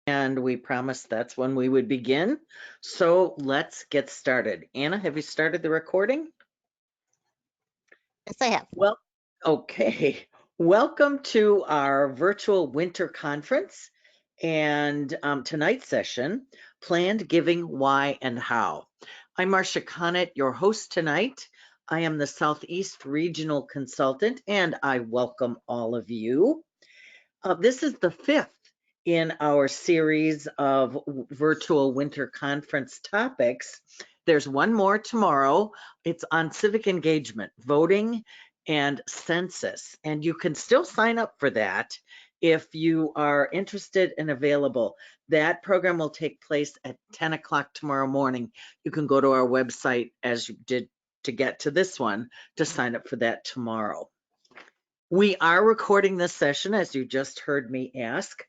And we promised that's when we would begin. So let's get started. Anna, have you started the recording? Yes, I have. Well, okay. Welcome to our virtual winter conference and tonight's session, Planned Giving, Why and How. I'm Marcia Connett, your host tonight. I am the Southeast Regional Consultant, and I welcome all of you. This is the fifth in our series of virtual winter conference topics. There's one more tomorrow. It's on civic engagement, voting, and census. And you can still sign up for that if you are interested and available. That program will take place at 10 o'clock tomorrow morning. You can go to our website as you did to get to this one to sign up for that tomorrow. We are recording this session, as you just heard me ask,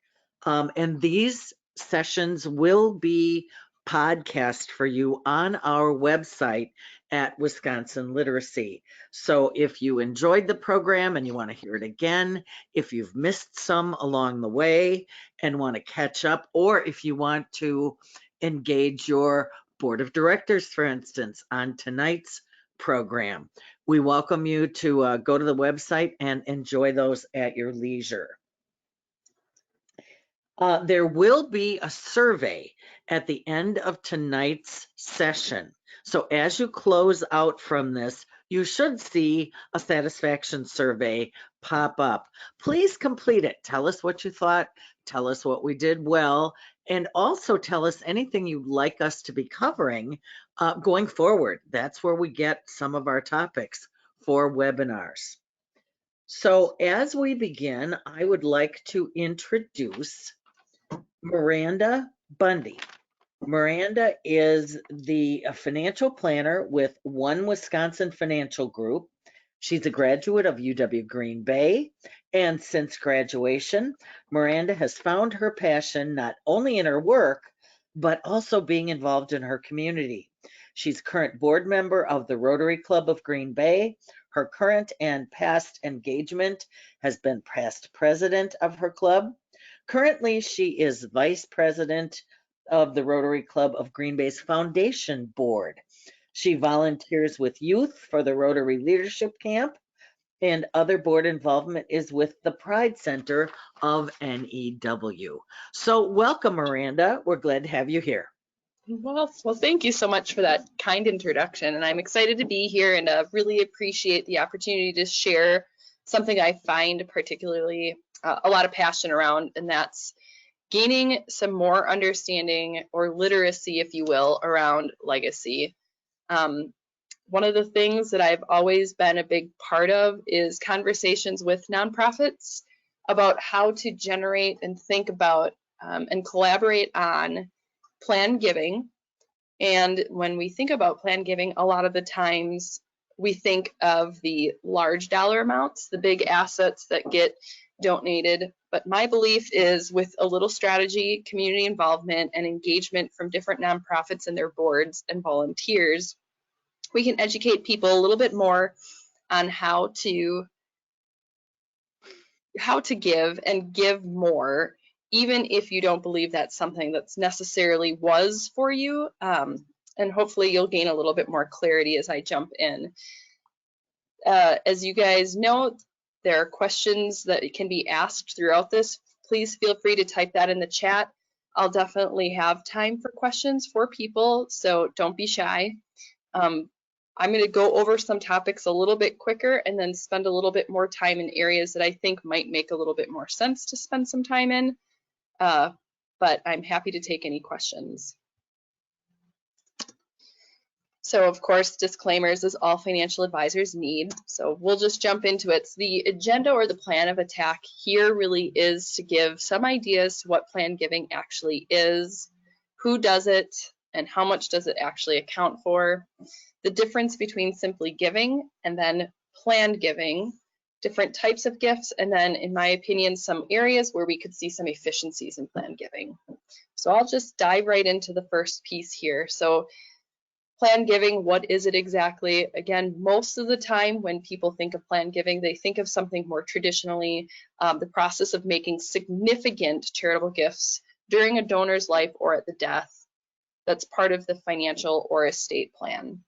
and these sessions will be podcast for you on our website at Wisconsin Literacy. So if you enjoyed the program and you want to hear it again, if you've missed some along the way and want to catch up, or if you want to engage your board of directors, for instance, on tonight's program, we welcome you to go to the website and enjoy those at your leisure. There will be a survey at the end of tonight's session. So as you close out from this, you should see a satisfaction survey pop up. Please complete it. Tell us what you thought. Tell us what we did well. And also tell us anything you'd like us to be covering going forward. That's where we get some of our topics for webinars. So as we begin, I would like to introduce Miranda Bundy. Miranda is the financial planner with One Wisconsin Financial Group. She's a graduate of UW Green Bay, and since graduation, Miranda has found her passion not only in her work, but also being involved in her community. She's current board member of the Rotary Club of Green Bay. Her current and past engagement has been past president of her club. Currently, she is vice president of the Rotary Club of Green Bay's Foundation Board. She volunteers with youth for the Rotary Leadership Camp, and other board involvement is with the Pride Center of NEW. So welcome, Miranda. We're glad to have you here. Well, thank you so much for that kind introduction, and I'm excited to be here and really appreciate the opportunity to share something I find particularly a lot of passion around, and that's gaining some more understanding or literacy, if you will, around legacy. One of the things that I've always been a big part of is conversations with nonprofits about how to generate and think about and collaborate on planned giving. And when we think about planned giving, a lot of the times we think of the large dollar amounts, the big assets that get donated. But my belief is with a little strategy, community involvement, and engagement from different nonprofits and their boards and volunteers, we can educate people a little bit more on how to give and give more, even if you don't believe that's something that's necessarily was for you. And hopefully you'll gain a little bit more clarity as I jump in. As you guys know, there are questions that can be asked throughout this. Please feel free to type that in the chat. I'll definitely have time for questions for people, so don't be shy. I'm going to go over some topics a little bit quicker and then spend a little bit more time in areas that I think might make a little bit more sense to spend some time in, but I'm happy to take any questions. So of course, disclaimers as all financial advisors need. So we'll just jump into it. So the agenda or the plan of attack here really is to give some ideas to what planned giving actually is, who does it, and how much does it actually account for, the difference between simply giving and then planned giving, different types of gifts, and then, in my opinion, some areas where we could see some efficiencies in planned giving. So I'll just dive right into the first piece here. So planned giving, what is it exactly? Again, most of the time when people think of planned giving, they think of something more traditionally, the process of making significant charitable gifts during a donor's life or at the death that's part of the financial or estate plan.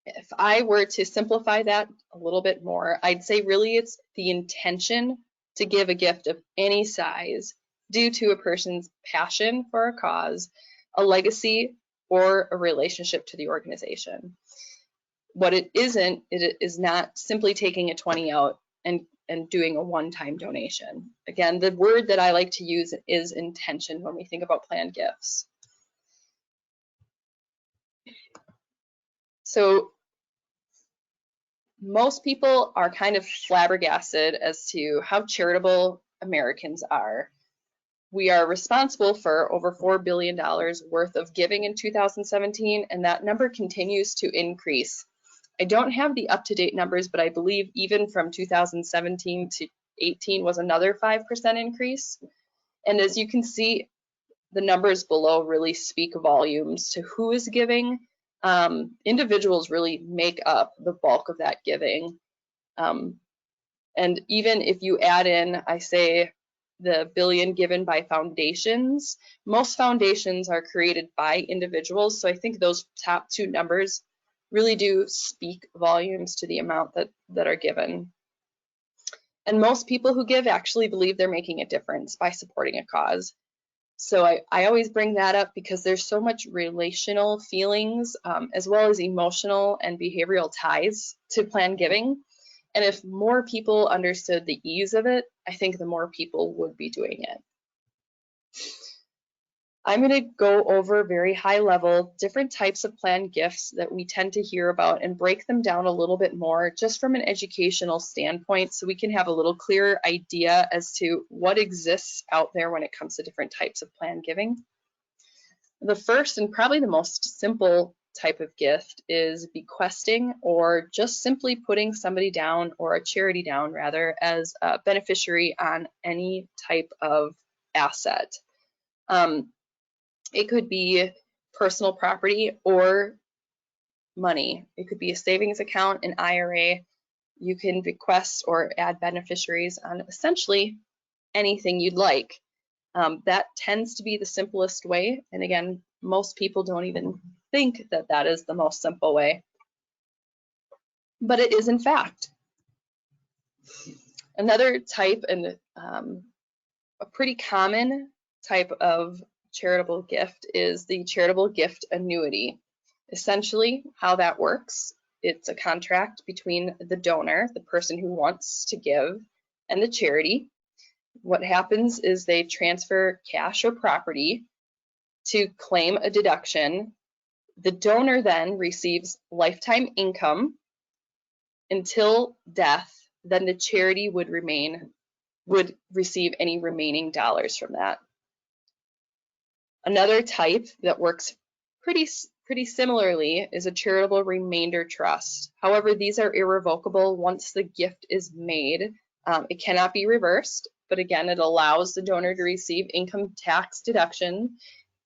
If I were to simplify that a little bit more, I'd say really it's the intention to give a gift of any size due to a person's passion for a cause, a legacy, or a relationship to the organization. What it isn't, it is not simply taking a 20 out and doing a one-time donation. Again, the word that I like to use is intention when we think about planned gifts. So most people are kind of flabbergasted as to how charitable Americans are. We are responsible for over $4 billion worth of giving in 2017, and that number continues to increase. I don't have the up-to-date numbers, but I believe even from 2017 to 18 was another 5% increase. And as you can see, the numbers below really speak volumes to who is giving. Individuals really make up the bulk of that giving. And even if you add in, I say, the billion given by foundations, most foundations are created by individuals. So I think those top two numbers really do speak volumes to the amount that are given. And most people who give actually believe they're making a difference by supporting a cause. So I always bring that up because there's so much relational feelings as well as emotional and behavioral ties to planned giving. And if more people understood the ease of it, I think the more people would be doing it. I'm going to go over very high level different types of planned gifts that we tend to hear about and break them down a little bit more just from an educational standpoint so we can have a little clearer idea as to what exists out there when it comes to different types of planned giving. The first and probably the most simple type of gift is bequesting, or just simply putting somebody down, or a charity down rather, as a beneficiary on any type of asset. It could be personal property or money. It could be a savings account, an IRA. You can bequest or add beneficiaries on essentially anything you'd like. That tends to be the simplest way. And again, most people don't even think that that is the most simple way. But it is in fact. Another type, and a pretty common type of charitable gift, is the charitable gift annuity. Essentially, how that works, it's a contract between the donor, the person who wants to give, and the charity. What happens is they transfer cash or property to claim a deduction. The donor then receives lifetime income until death. Then the charity would receive any remaining dollars from that. Another type that works pretty similarly is a charitable remainder trust. However, these are irrevocable once the gift is made. It cannot be reversed, but again, it allows the donor to receive income tax deduction.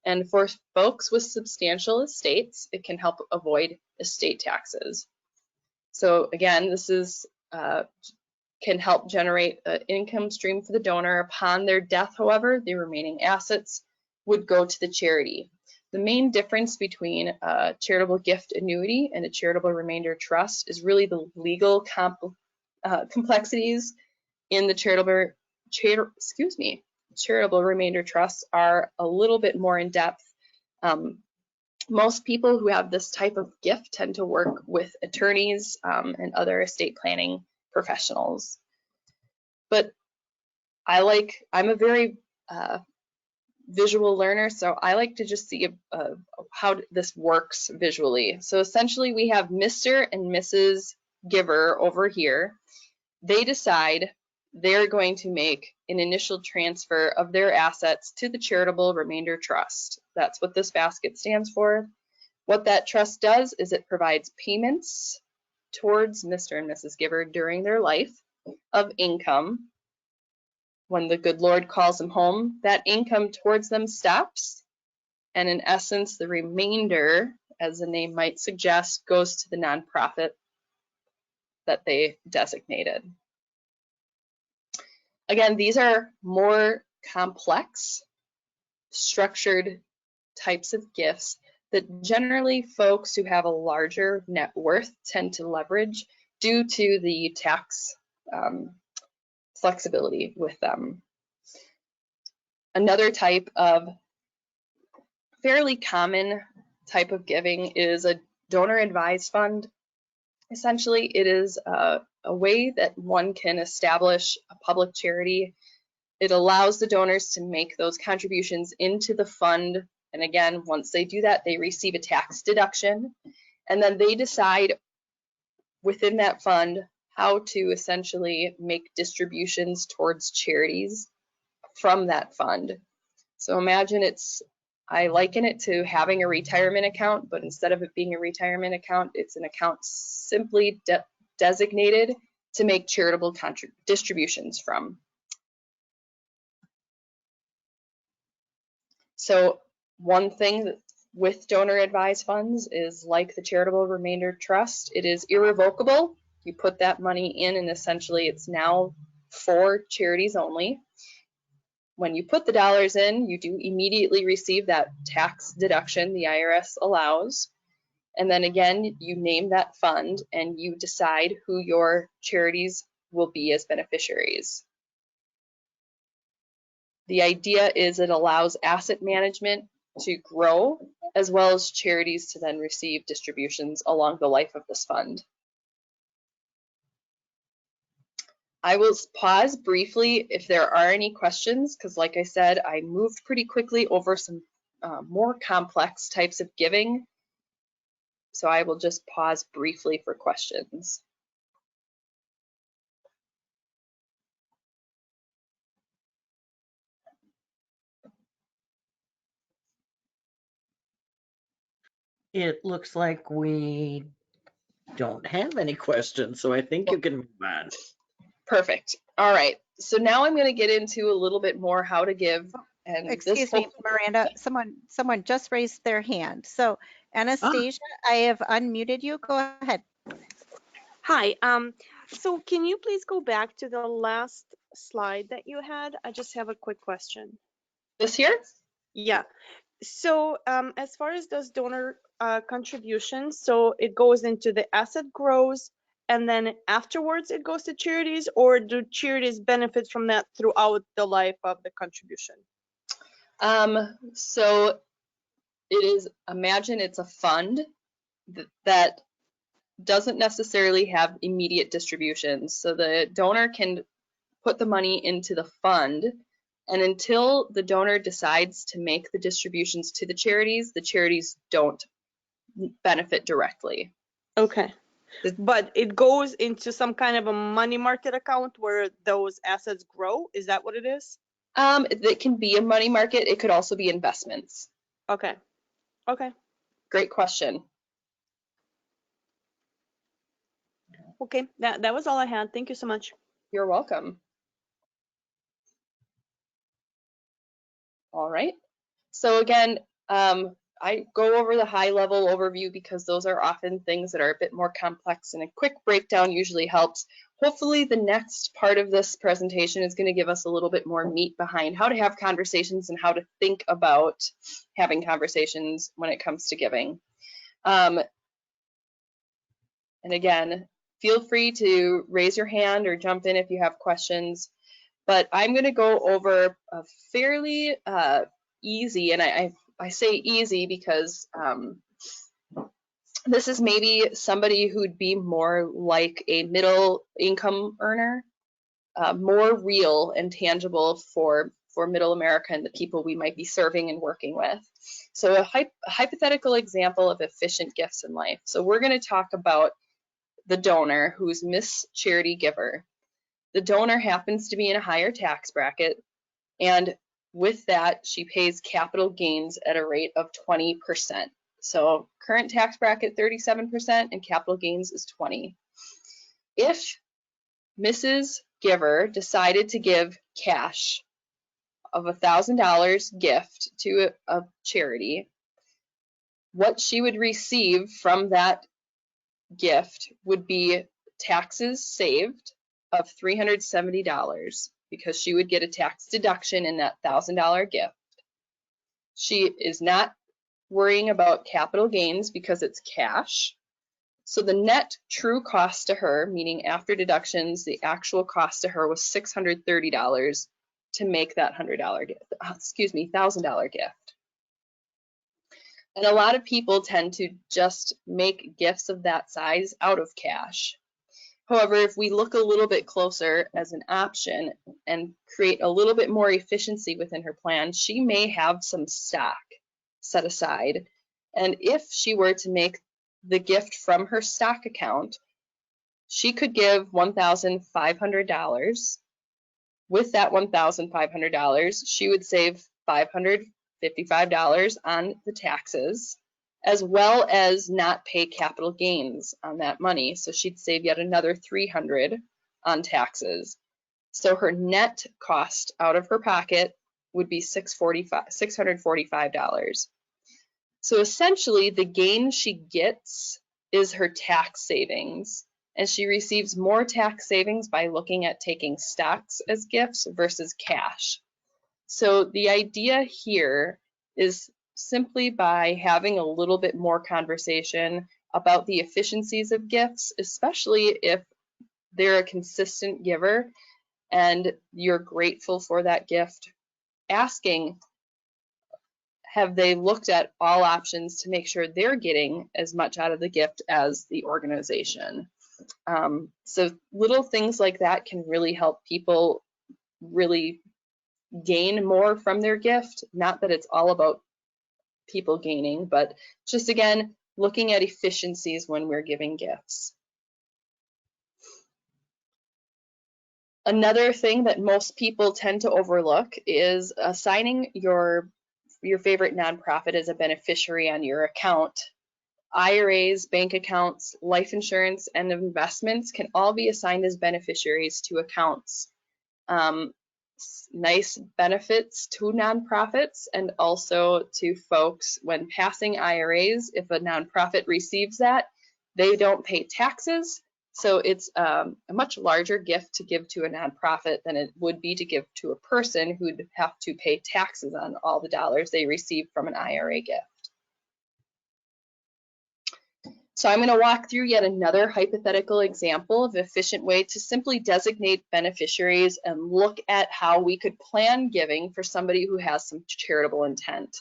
And for folks with substantial estates, it can help avoid estate taxes. So again, this is can help generate an income stream for the donor. Upon their death, however, the remaining assets would go to the charity. The main difference between a charitable gift annuity and a charitable remainder trust is really the legal complexities in the charitable remainder trusts are a little bit more in depth. Most people who have this type of gift tend to work with attorneys and other estate planning professionals. But I'm a very visual learner, so I like to just see how this works visually. So essentially we have Mr. and Mrs. Giver over here. They decide they're going to make an initial transfer of their assets to the charitable remainder trust. That's what this basket stands for. What that trust does is it provides payments towards Mr. and Mrs. Giver during their life of income. When the good Lord calls them home, that income towards them stops. And in essence, the remainder, as the name might suggest, goes to the nonprofit that they designated. Again, these are more complex structured types of gifts that generally folks who have a larger net worth tend to leverage due to the tax flexibility with them. Another type of fairly common type of giving is a donor advised fund. Essentially, it is a way that one can establish a public charity. It allows the donors to make those contributions into the fund. And again, once they do that, they receive a tax deduction. And then they decide within that fund how to essentially make distributions towards charities from that fund. So imagine I liken it to having a retirement account, but instead of it being a retirement account, it's an account simply designated to make charitable distributions from. So one thing with donor advised funds is like the charitable remainder trust, it is irrevocable. You put that money in and essentially it's now for charities only. When you put the dollars in, you do immediately receive that tax deduction the IRS allows. And then again, you name that fund and you decide who your charities will be as beneficiaries. The idea is it allows asset management to grow as well as charities to then receive distributions along the life of this fund. I will pause briefly if there are any questions, because like I said, I moved pretty quickly over some more complex types of giving. So I will just pause briefly for questions. It looks like we don't have any questions, so I think you can move on. Perfect. All right. So now I'm going to get into a little bit more how to give. And Excuse me, Miranda, someone just raised their hand. So Anastasia, I have unmuted you. Go ahead. Hi. So can you please go back to the last slide that you had? I just have a quick question. This here? Yeah. So as far as those donor contributions, so it goes into the asset grows and then afterwards it goes to charities, or do charities benefit from that throughout the life of the contribution? So it is, imagine it's a fund that doesn't necessarily have immediate distributions. So the donor can put the money into the fund, and until the donor decides to make the distributions to the charities don't benefit directly. Okay. But it goes into some kind of a money market account where those assets grow. Is that what it is? It can be a money market. It could also be investments. Okay. Okay. Great question. Okay. That was all I had. Thank you so much. You're welcome. All right. So again, I go over the high level overview because those are often things that are a bit more complex, and a quick breakdown usually helps. Hopefully the next part of this presentation is going to give us a little bit more meat behind how to have conversations and how to think about having conversations when it comes to giving. And again, feel free to raise your hand or jump in if you have questions, but I'm going to go over a fairly easy, and I say easy because this is maybe somebody who'd be more like a middle income earner, more real and tangible for middle America and the people we might be serving and working with. So a hypothetical example of efficient gifts in life. So we're going to talk about the donor who's Miss Charity Giver. The donor happens to be in a higher tax bracket, and with that, she pays capital gains at a rate of 20%. So current tax bracket 37% and capital gains is 20. If Mrs. Giver decided to give cash of $1,000 gift to a charity, what she would receive from that gift would be taxes saved of $370 because she would get a tax deduction in that $1,000 gift. She is not worrying about capital gains because it's cash. So the net true cost to her, meaning after deductions, the actual cost to her was $630 to make that $1,000 gift. And a lot of people tend to just make gifts of that size out of cash. However, if we look a little bit closer as an option and create a little bit more efficiency within her plan, she may have some stock set aside. And if she were to make the gift from her stock account, she could give $1,500. With that $1,500, she would save $555 on the taxes, as well as not pay capital gains on that money. So she'd save yet another $300 on taxes. So her net cost out of her pocket would be $645. So essentially, the gain she gets is her tax savings, and she receives more tax savings by looking at taking stocks as gifts versus cash. So the idea here is simply by having a little bit more conversation about the efficiencies of gifts, especially if they're a consistent giver and you're grateful for that gift, asking, have they looked at all options to make sure they're getting as much out of the gift as the organization? So little things like that can really help people really gain more from their gift. Not that it's all about people gaining, but just again, looking at efficiencies when we're giving gifts. Another thing that most people tend to overlook is assigning your favorite nonprofit as a beneficiary on your account. IRAs, bank accounts, life insurance, and investments can all be assigned as beneficiaries to accounts. Nice benefits to nonprofits and also to folks when passing IRAs. If a nonprofit receives that, they don't pay taxes. So it's a much larger gift to give to a nonprofit than it would be to give to a person who'd have to pay taxes on all the dollars they receive from an IRA gift. So I'm going to walk through yet another hypothetical example of an efficient way to simply designate beneficiaries and look at how we could plan giving for somebody who has some charitable intent.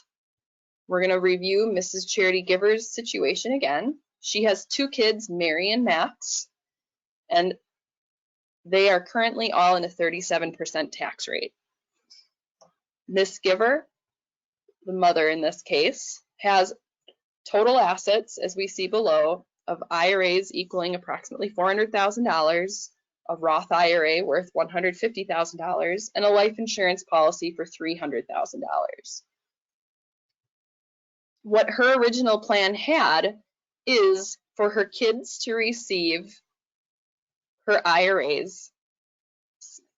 We're going to review Mrs. Charity Giver's situation again. She has 2 kids, Mary and Max, and they are currently all in a 37% tax rate. Miss Giver, the mother in this case, has total assets, as we see below, of IRAs equaling approximately $400,000, a Roth IRA worth $150,000, and a life insurance policy for $300,000. What her original plan had is for her kids to receive her IRAs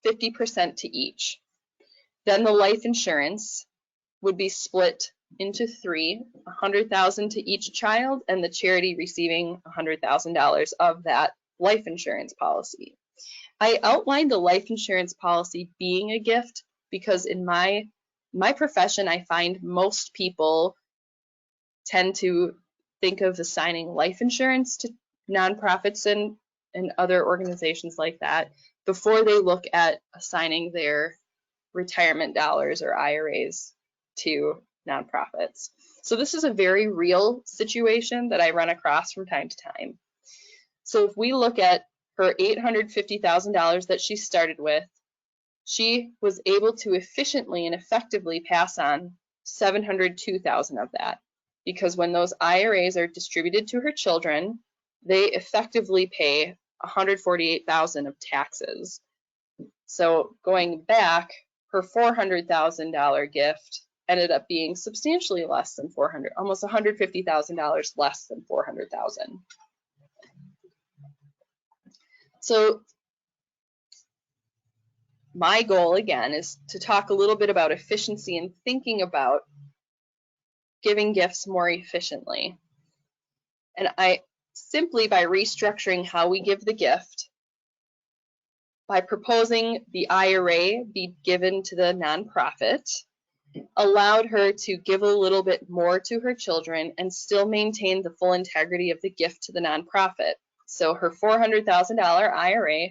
50% to each. Then the life insurance would be split into 3, $100,000 to each child, and the charity receiving $100,000 of that life insurance policy. I outlined the life insurance policy being a gift because in my profession, I find most people tend to think of assigning life insurance to nonprofits and other organizations like that before they look at assigning their retirement dollars or IRAs to nonprofits. So this is a very real situation that I run across from time to time. So if we look at her $850,000 that she started with, she was able to efficiently and effectively pass on $702,000 of that, because when those IRAs are distributed to her children, they effectively pay $148,000 of taxes. So going back, her $400,000 gift ended up being substantially less than $400,000, almost $150,000 less than $400,000. So my goal again is to talk a little bit about efficiency and thinking about giving gifts more efficiently. And simply by restructuring how we give the gift, by proposing the IRA be given to the nonprofit, allowed her to give a little bit more to her children and still maintain the full integrity of the gift to the nonprofit. So her $400,000 IRA,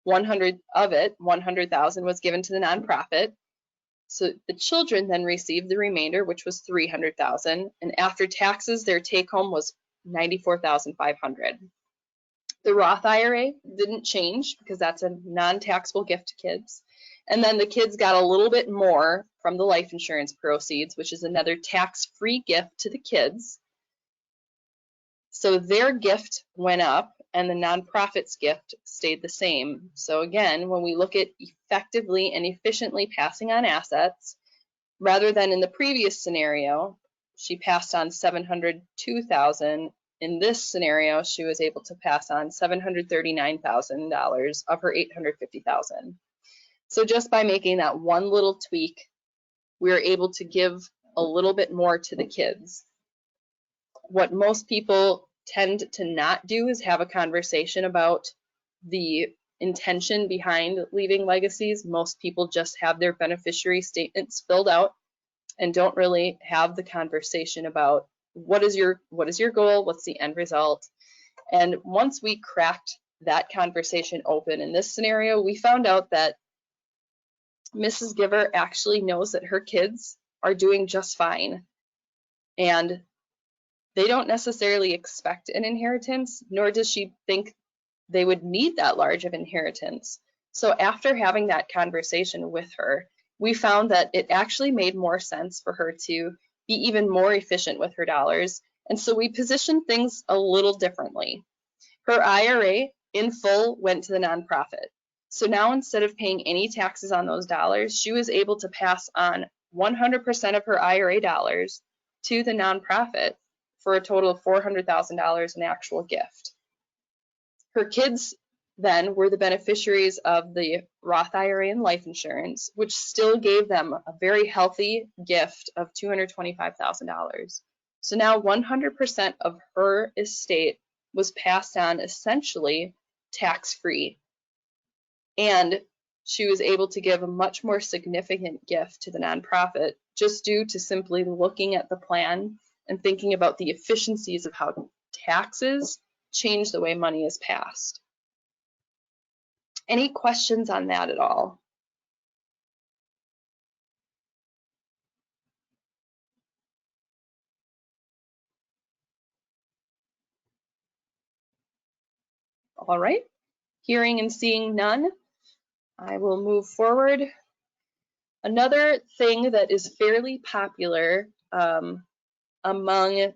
100 of it, 100,000 was given to the nonprofit. So the children then received the remainder, which was 300,000, and after taxes, their take home was 94,500. The Roth IRA didn't change because that's a non-taxable gift to kids. And then the kids got a little bit more from the life insurance proceeds, which is another tax-free gift to the kids. So their gift went up and the nonprofit's gift stayed the same. So again, when we look at effectively and efficiently passing on assets, rather than in the previous scenario, she passed on $702,000. In this scenario, she was able to pass on $739,000 of her $850,000. So just by making that one little tweak, we were able to give a little bit more to the kids. What most people tend to not do is have a conversation about the intention behind leaving legacies. Most people just have their beneficiary statements filled out and don't really have the conversation about what is your goal, what's the end result. And once we cracked that conversation open in this scenario, we found out that Mrs. Giver actually knows that her kids are doing just fine, and they don't necessarily expect an inheritance, nor does she think they would need that large of inheritance. So after having that conversation with her, we found that it actually made more sense for her to be even more efficient with her dollars. And so we positioned things a little differently. Her IRA in full went to the nonprofit. So now instead of paying any taxes on those dollars, she was able to pass on 100% of her IRA dollars to the nonprofit for a total of $400,000 in actual gift. Her kids then were the beneficiaries of the Roth IRA and life insurance, which still gave them a very healthy gift of $225,000. So now 100% of her estate was passed on essentially tax-free. And she was able to give a much more significant gift to the nonprofit just due to simply looking at the plan and thinking about the efficiencies of how taxes change the way money is passed. Any questions on that at all? All right, hearing and seeing none, I will move forward. Another thing that is fairly popular among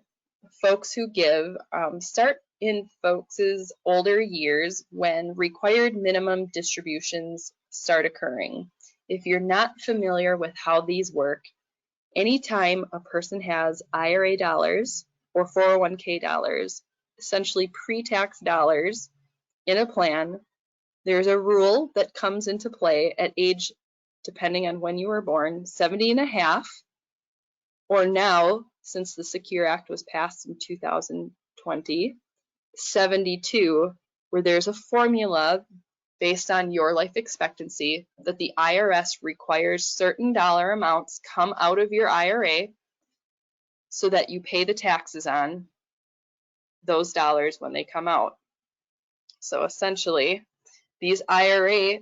folks who give start in folks' older years when required minimum distributions start occurring. If you're not familiar with how these work, anytime a person has IRA dollars or 401k dollars, essentially pre-tax dollars in a plan, there's a rule that comes into play at age, depending on when you were born, 70 and a half, or now, since the Secure Act was passed in 2020, 72, where there's a formula based on your life expectancy that the IRS requires certain dollar amounts come out of your IRA so that you pay the taxes on those dollars when they come out. So essentially, these IRA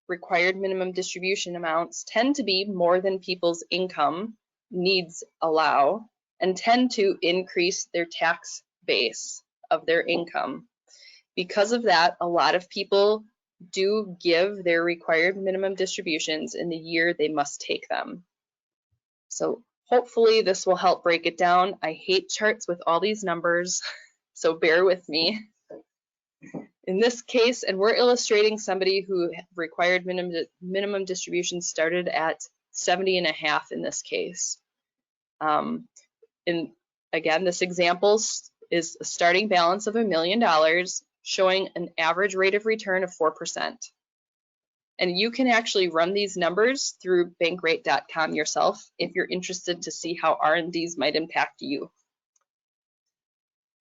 required minimum distribution amounts tend to be more than people's income needs allow and tend to increase their tax base of their income. Because of that, a lot of people do give their required minimum distributions in the year they must take them. So hopefully this will help break it down. I hate charts with all these numbers, so bear with me. In this case, and we're illustrating somebody who required minimum distributions started at 70 and a half in this case. Again, this example is a starting balance of $1 million, showing an average rate of return of 4%. And you can actually run these numbers through bankrate.com yourself if you're interested to see how R&Ds might impact you.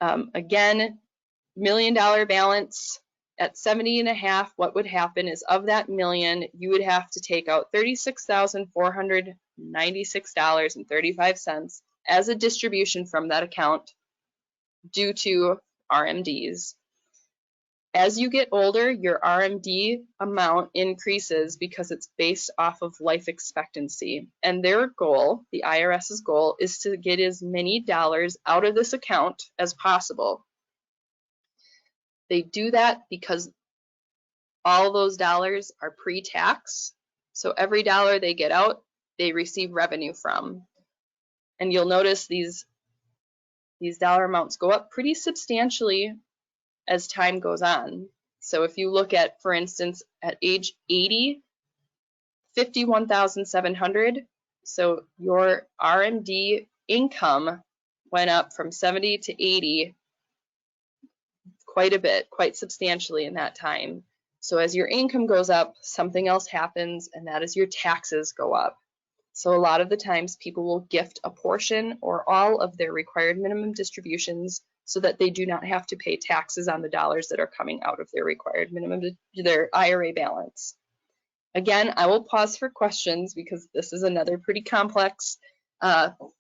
Again, $1 million balance at 70 and a half, what would happen is of that million, you would have to take out $36,400 $96.35 as a distribution from that account due to RMDs. As you get older, your RMD amount increases because it's based off of life expectancy. And their goal, the IRS's goal, is to get as many dollars out of this account as possible. They do that because all those dollars are pre-tax. So every dollar they get out, they receive revenue from. And you'll notice these dollar amounts go up pretty substantially as time goes on. So if you look at, for instance, at age 80, 51,700. So your RMD income went up from 70 to 80 quite a bit, quite substantially in that time. So as your income goes up, something else happens, and that is your taxes go up. So a lot of the times people will gift a portion or all of their required minimum distributions so that they do not have to pay taxes on the dollars that are coming out of their required minimum, their IRA balance. Again, I will pause for questions because this is another pretty complex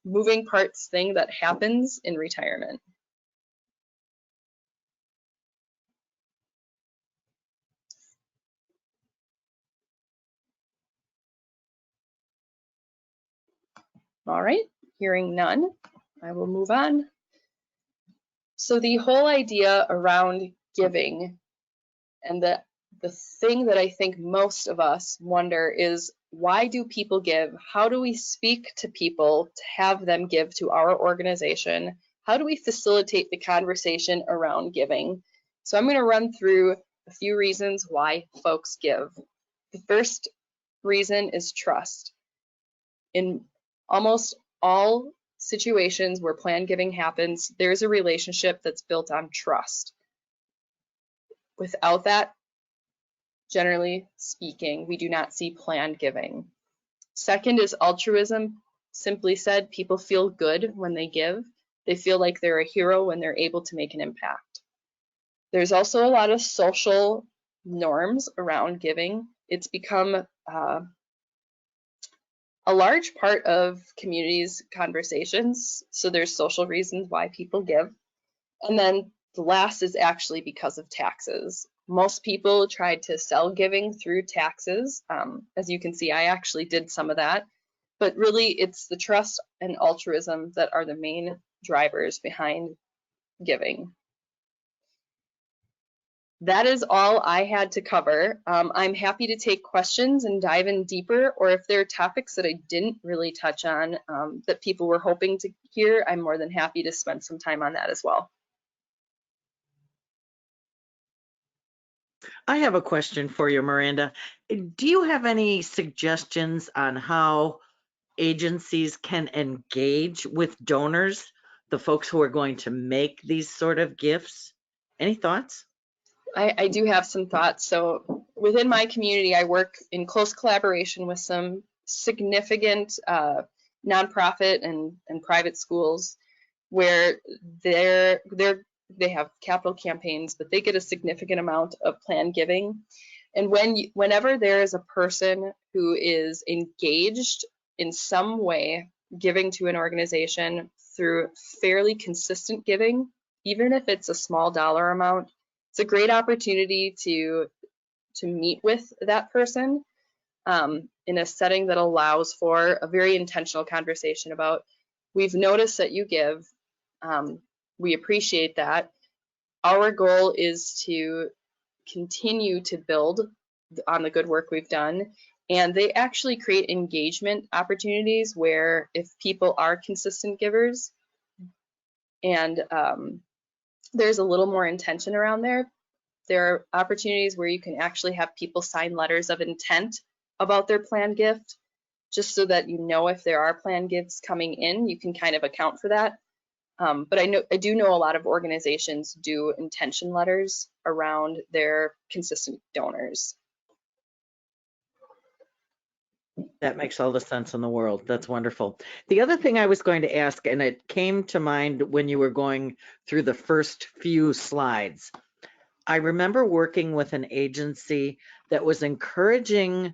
moving parts thing that happens in retirement. All right, hearing none, I will move on. So the whole idea around giving, and the thing that I think most of us wonder is, why do people give? How do we speak to people to have them give to our organization? How do we facilitate the conversation around giving? So I'm going to run through a few reasons why folks give. The first reason is trust. In almost all situations where planned giving happens, there's a relationship that's built on trust. Without that, generally speaking, we do not see planned giving. Second is altruism. Simply said, people feel good when they give. They feel like they're a hero when they're able to make an impact. There's also a lot of social norms around giving. It's become a large part of communities' conversations. So there's social reasons why people give. And then the last is actually because of taxes. Most people tried to sell giving through taxes. As you can see, I actually did some of that. But really, it's the trust and altruism that are the main drivers behind giving. That is all I had to cover. I'm happy to take questions and dive in deeper, or if there are topics that I didn't really touch on that people were hoping to hear, I'm more than happy to spend some time on that as well. I have a question for you, Miranda. Do you have any suggestions on how agencies can engage with donors, the folks who are going to make these sort of gifts? Any thoughts? I do have some thoughts. So within my community, I work in close collaboration with some significant nonprofit and private schools where they have capital campaigns, but they get a significant amount of planned giving. And whenever there is a person who is engaged in some way giving to an organization through fairly consistent giving, even if it's a small dollar amount, it's a great opportunity to meet with that person in a setting that allows for a very intentional conversation about, we've noticed that you give, we appreciate that. Our goal is to continue to build on the good work we've done. And they actually create engagement opportunities where if people are consistent givers and there's a little more intention around there are opportunities where you can actually have people sign letters of intent about their planned gift, just so that you know if there are planned gifts coming in, you can kind of account for that. But I do know a lot of organizations do intention letters around their consistent donors. That makes all the sense in the world. That's wonderful. The other thing I was going to ask, and it came to mind when you were going through the first few slides, I remember working with an agency that was encouraging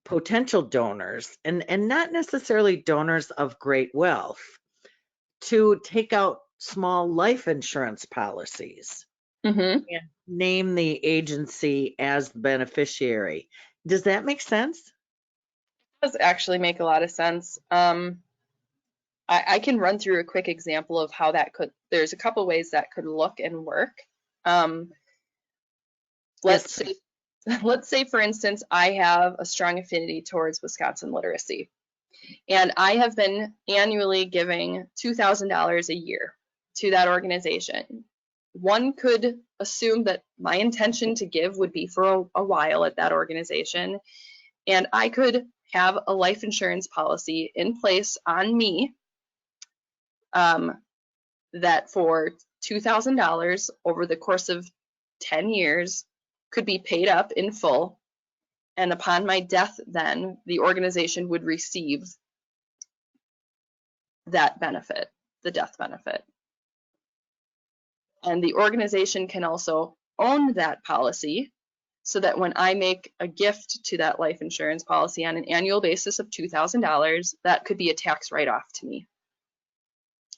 potential donors and not necessarily donors of great wealth to take out small life insurance policies Mm-hmm. and name the agency as the beneficiary. Does that make sense? Does actually make a lot of sense. I can run through a quick example of how that could, there's a couple ways that could look and work. Yes, Let's say, for instance, I have a strong affinity towards Wisconsin literacy, and I have been annually giving $2,000 a year to that organization. One could assume that my intention to give would be for a while at that organization, and I could have a life insurance policy in place on me that for $2,000 over the course of 10 years could be paid up in full. And upon my death, then the organization would receive that benefit, the death benefit. And the organization can also own that policy so that when I make a gift to that life insurance policy on an annual basis of $2,000, that could be a tax write-off to me.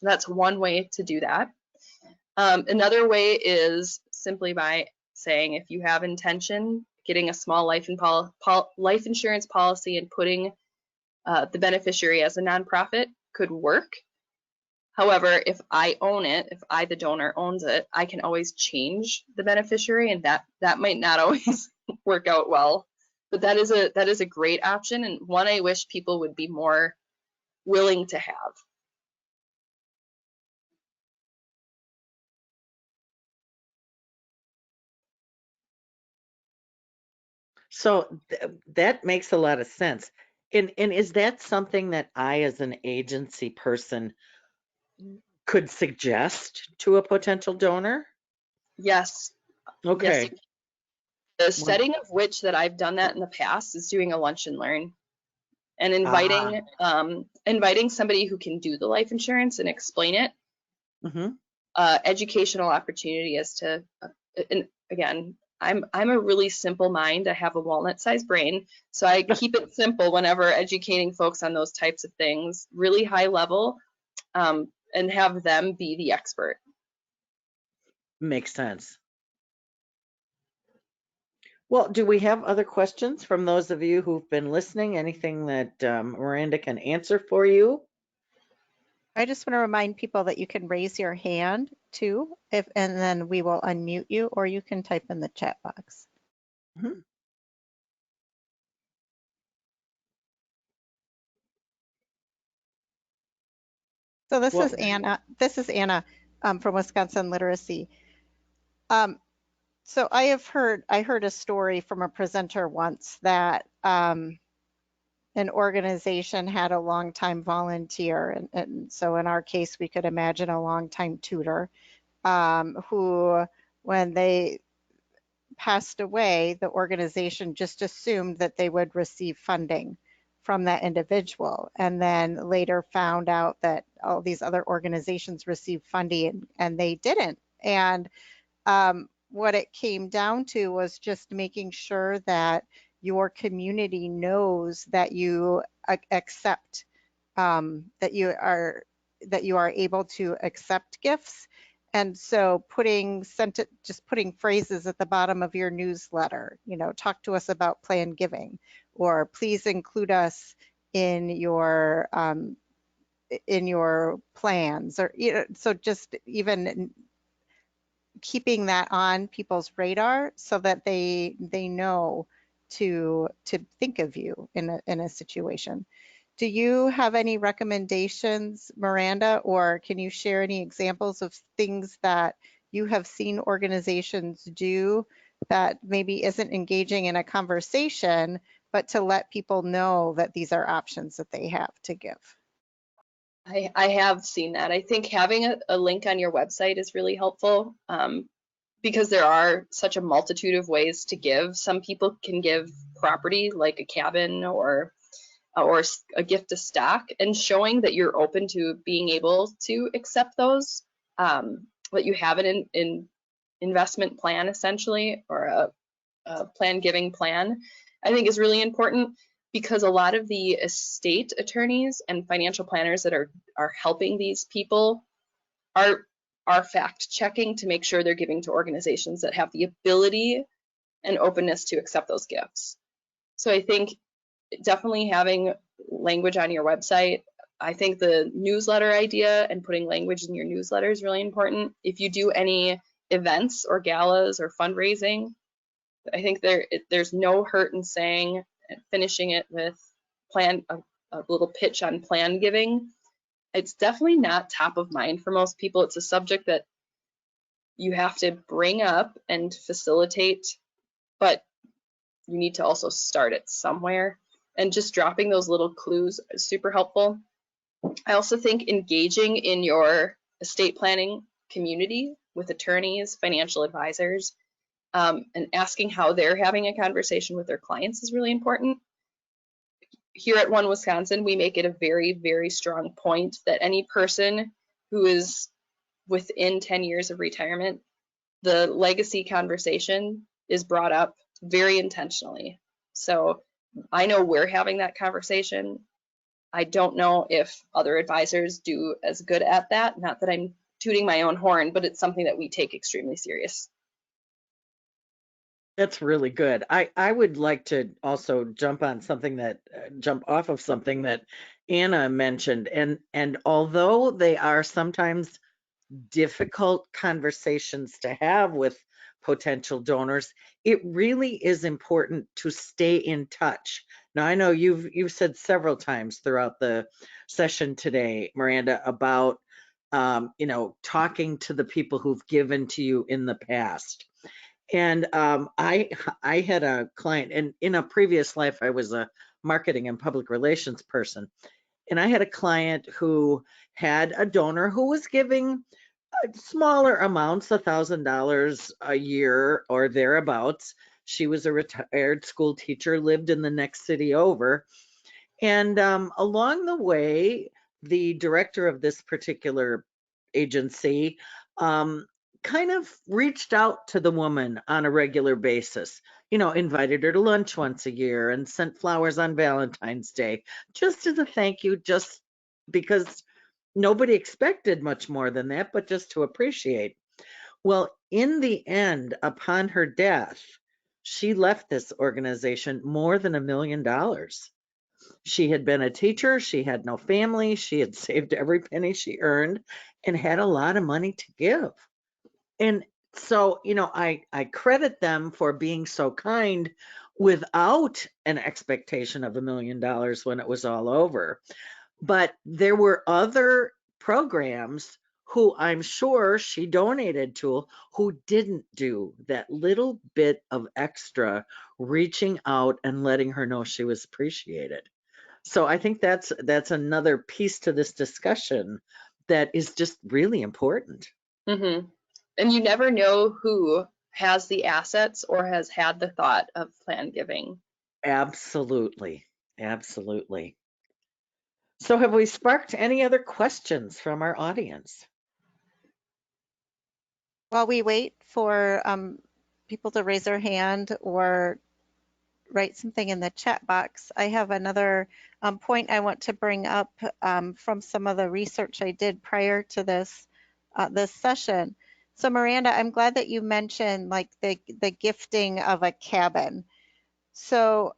That's one way to do that. Another way is simply by saying, if you have intention, getting a small life insurance policy and putting the beneficiary as a nonprofit could work. However, if I own it, if I, the donor, owns it, I can always change the beneficiary, and that might not always work out well. But that is a great option, and one I wish people would be more willing to have. so that makes a lot of sense. And is that something that I, as an agency person, could suggest to a potential donor? Yes, yes. Okay. The Well, setting of which that I've done that in the past is doing a lunch and learn and ah, inviting somebody who can do the life insurance and explain it. mm-hmm. Educational opportunity as to, and again, I'm a really simple mind. I have a walnut-sized brain, so I keep it simple whenever educating folks on those types of things, really high level, and have them be the expert. Makes sense. Well, do we have other questions from those of you who've been listening? Anything that Miranda can answer for you? I just want to remind people that you can raise your hand too, and then we will unmute you, or you can type in the chat box. Mhm. So this Well, is Anna. This is Anna from Wisconsin Literacy. So I heard a story from a presenter once that an organization had a longtime volunteer, and so in our case, we could imagine a longtime tutor who, when they passed away, the organization just assumed that they would receive funding from that individual, and then later found out that all these other organizations received funding and they didn't. And what it came down to was just making sure that your community knows that you accept, that you are able to accept gifts. And so just putting phrases at the bottom of your newsletter, talk to us about planned giving, or please include us in your plans, or so just even keeping that on people's radar so that they know to think of you in a situation. Do you have any recommendations, Miranda, or can you share any examples of things that you have seen organizations do that maybe isn't engaging in a conversation, but to let people know that these are options that they have to give? I have seen that. I think having a link on your website is really helpful, because there are such a multitude of ways to give. Some people can give property like a cabin or a gift of stock, and showing that you're open to being able to accept those, that you have an investment plan essentially, or a planned giving plan, I think is really important. because a lot of the estate attorneys and financial planners that are helping these people are fact checking to make sure they're giving to organizations that have the ability and openness to accept those gifts. So I think definitely having language on your website. I think the newsletter idea and putting language in your newsletter is really important. If you do any events or galas or fundraising, I think there's no hurt in saying, finishing it with a little pitch on plan giving. It's definitely not top of mind for most people. It's a subject that you have to bring up and facilitate, but you need to also start it somewhere. And just dropping those little clues is super helpful. I also think engaging in your estate planning community with attorneys, financial advisors, and asking how they're having a conversation with their clients is really important. Here at One Wisconsin, we make it a very, very strong point that any person who is within 10 years of retirement, the legacy conversation is brought up very intentionally. So I know we're having that conversation. I don't know if other advisors do as good at that. Not that I'm tooting my own horn, but it's something that we take extremely serious. That's really good. I would like to also jump on something that jump off of something that Anna mentioned, and although they are sometimes difficult conversations to have with potential donors, it really is important to stay in touch. Now, I know you've said several times throughout the session today, Miranda, about talking to the people who've given to you in the past. And I had a client, and in a previous life, I was a marketing and public relations person. And I had a client who had a donor who was giving smaller amounts, $1,000 a year or thereabouts. She was a retired school teacher, lived in the next city over. And along the way, the director of this particular agency kind of reached out to the woman on a regular basis, invited her to lunch once a year and sent flowers on Valentine's Day, just as a thank you, just because nobody expected much more than that, but just to appreciate. Well, in the end, upon her death, she left this organization more than $1 million. She had been a teacher, she had no family, she had saved every penny she earned and had a lot of money to give. And so, I credit them for being so kind without an expectation of $1 million when it was all over. But there were other programs who I'm sure she donated to who didn't do that little bit of extra reaching out and letting her know she was appreciated. So I think that's another piece to this discussion that is just really important. Mm-hmm. And you never know who has the assets or has had the thought of plan giving. Absolutely. Absolutely. So have we sparked any other questions from our audience? While we wait for people to raise their hand or write something in the chat box, I have another point I want to bring up from some of the research I did prior to this session. So Miranda, I'm glad that you mentioned like the gifting of a cabin. So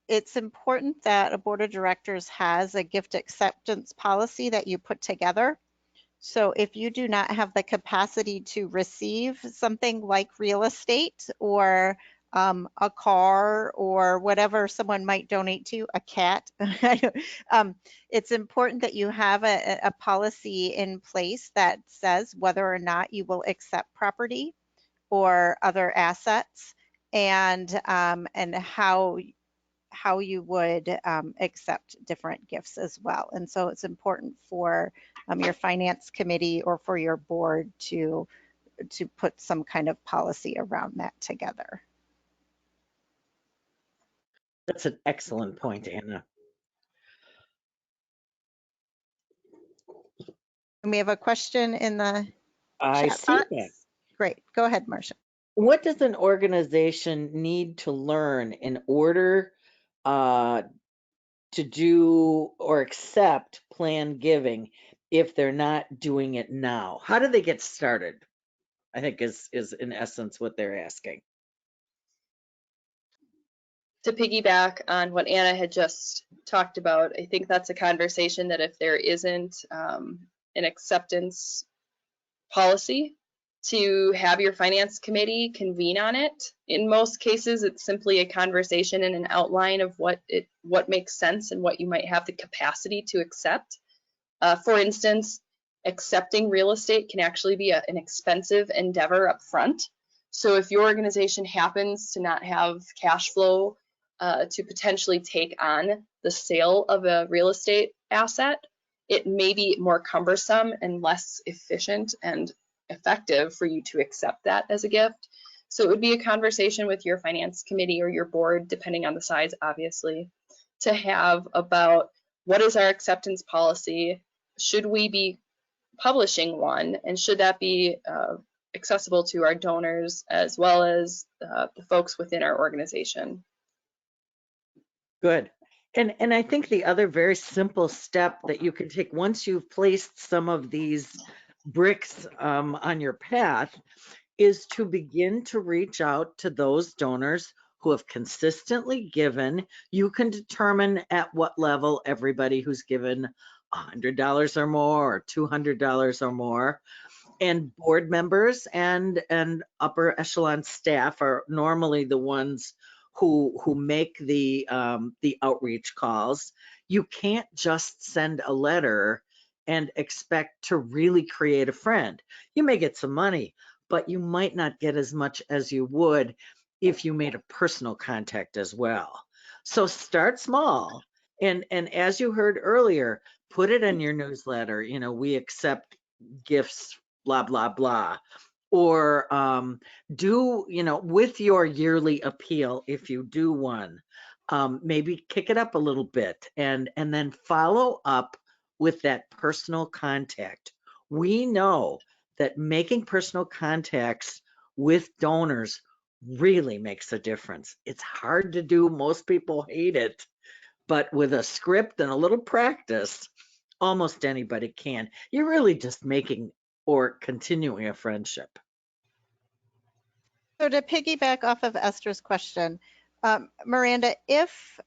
it's important that a board of directors has a gift acceptance policy that you put together. So if you do not have the capacity to receive something like real estate or a car or whatever someone might donate to, a cat, it's important that you have a policy in place that says whether or not you will accept property or other assets and how you would accept different gifts as well. And so it's important for your finance committee or for your board to put some kind of policy around that together. That's an excellent point, Anna. And we have a question in the I chat see box. that. Great. Go ahead, Marcia. What does an organization need to learn in order to do or accept planned giving if they're not doing it now? How do they get started? I think is in essence what they're asking. To piggyback on what Anna had just talked about, I think that's a conversation that if there isn't an acceptance policy, to have your finance committee convene on it. In most cases, it's simply a conversation and an outline of what makes sense and what you might have the capacity to accept. For instance, accepting real estate can actually be an expensive endeavor up front. So if your organization happens to not have cash flow to potentially take on the sale of a real estate asset, it may be more cumbersome and less efficient and effective for you to accept that as a gift. So it would be a conversation with your finance committee or your board, depending on the size, obviously, to have about what is our acceptance policy? Should we be publishing one? And should that be accessible to our donors as well as the folks within our organization? Good. And I think the other very simple step that you can take once you've placed some of these bricks on your path is to begin to reach out to those donors who have consistently given. You can determine at what level everybody who's given $100 or more or $200 or more, and board members and upper echelon staff are normally the ones who make the outreach calls. You can't just send a letter and expect to really create a friend. You may get some money, but you might not get as much as you would if you made a personal contact as well. So start small, and as you heard earlier, put it in your newsletter. You know, we accept gifts, blah blah blah, or do, you know, with your yearly appeal, if you do one, maybe kick it up a little bit and then follow up with that personal contact. We know that making personal contacts with donors really makes a difference. It's hard to do. Most people hate it, but with a script and a little practice, almost anybody can. You're really just making or continuing a friendship. So to piggyback off of Esther's question, Miranda, if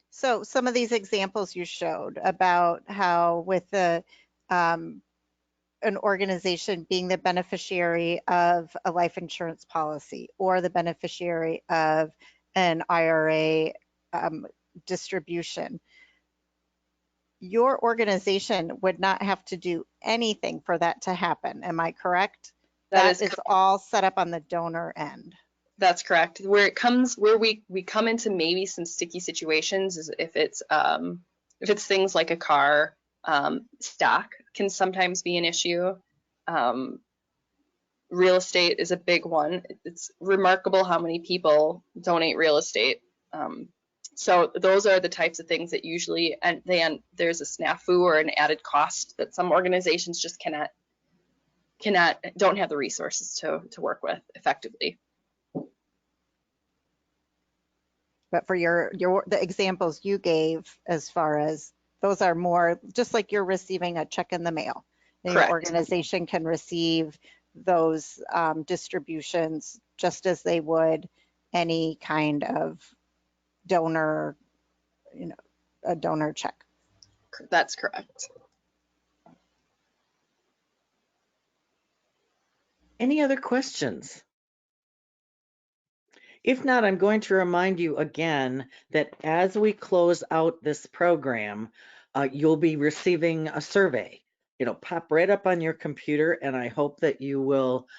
so some of these examples you showed about how with the an organization being the beneficiary of a life insurance policy or the beneficiary of an IRA distribution, your organization would not have to do anything for that to happen. Am I correct? That is all set up on the donor end. That's correct. Where we come into maybe some sticky situations is if it's things like a car, stock can sometimes be an issue. Real estate is a big one. It's remarkable how many people donate real estate. So those are the types of things that usually, and then there's a snafu or an added cost that some organizations just don't have the resources to work with effectively. But for the examples you gave, as far as those are more just like you're receiving a check in the mail. And your organization can receive those distributions just as they would any kind of donor, you know, a donor check. That's correct. Any other questions? If not, I'm going to remind you again that as we close out this program, you'll be receiving a survey. It'll pop right up on your computer, and I hope that you will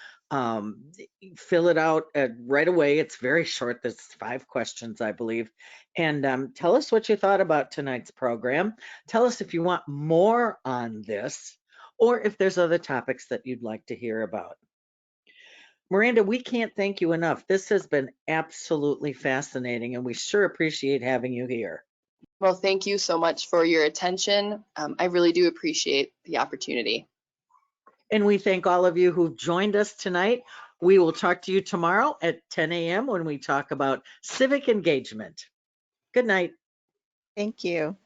fill it out right away. It's very short. There's 5 questions, I believe. And tell us what you thought about tonight's program. Tell us if you want more on this or if there's other topics that you'd like to hear about. Miranda, we can't thank you enough. This has been absolutely fascinating, and we sure appreciate having you here. Well, thank you so much for your attention. I really do appreciate the opportunity. And we thank all of you who've joined us tonight. We will talk to you tomorrow at 10 a.m. when we talk about civic engagement. Good night. Thank you.